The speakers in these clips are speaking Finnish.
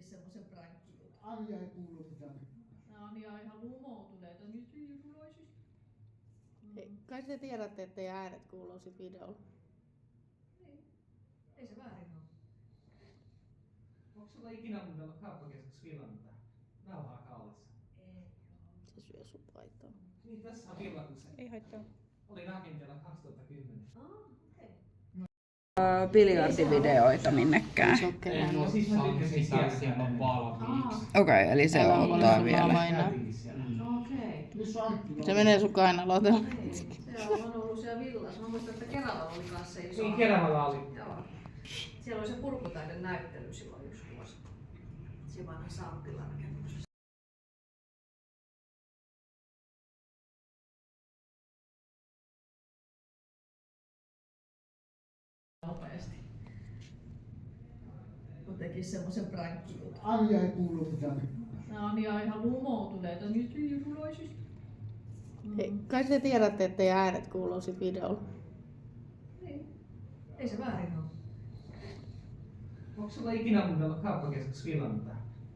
semmoisen prankkijutun. Anja ei kuulu mitään. Anja on ihan lumoutuneita niistä hiirulaisista. Kai te tiedätte, että teidän äänet kuuluu sit videolla. Niin. Ei se väärin ole. Onko sulla ikinä kuunnellut kauppakeskus Villanita? Nauhaa kaulassa. Ei oo. Se syö sun paitaa. Niin, tässä on Villakuse. Ei haittaa. Olin agentilla 2010. Okei. Biljardivideoita minnekään. No siis mä tykkäsin siellä Okei, eli se Älä ottaa ole vielä. mainaa. Okei. Missä Antti Se menee sun kainaloitella. Siellä on ollut siellä villassa. Mä muistan, että Keravalla oli kanssa se iso. Niin, Keravalla oli. Joo. Siellä oli se purkutaiden näyttely silloin yksi vuosi. Siinä vanhassa Anttilan rakennuksessa. Nopeasti. Kun tekis semmosen prankkijutun. Anja ei kuulu mitään. Anja on ihan lumoutuneita niistä hiirulaisista. Kai te tiedätte, että teidän äänet kuuluu sit videolla. Niin. Ei se väärin ole. Onko sulla ikinä kuunnellut kauppakeskus Villanita?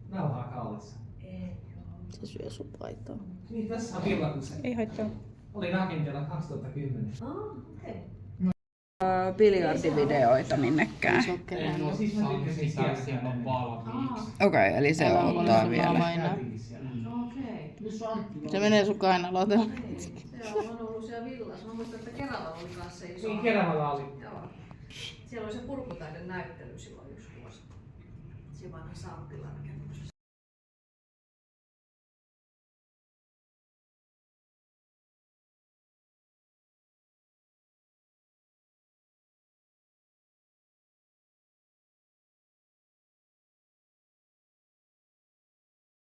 Nauhaa kaulassa. Ei oo. Se syö sun paitaa. Niin, tässä on Villakuse. Ei haittaa. Olin agentilla 2010. Okei. Biljardivideoita minnekään. No siis mä tykkäsin siellä Okei, eli se Älä ole ottaa vielä. mainaa. Okei. Missä Antti Se menee sun kainaloitella. Siellä on ollut siellä villassa. Mä muistan, että Keravalla oli kanssa se iso. Niin, Keravalla oli. Joo. Siellä oli se purkutaiden näyttely silloin yksi vuosi. Siinä vanhassa Anttilan rakennuksessa.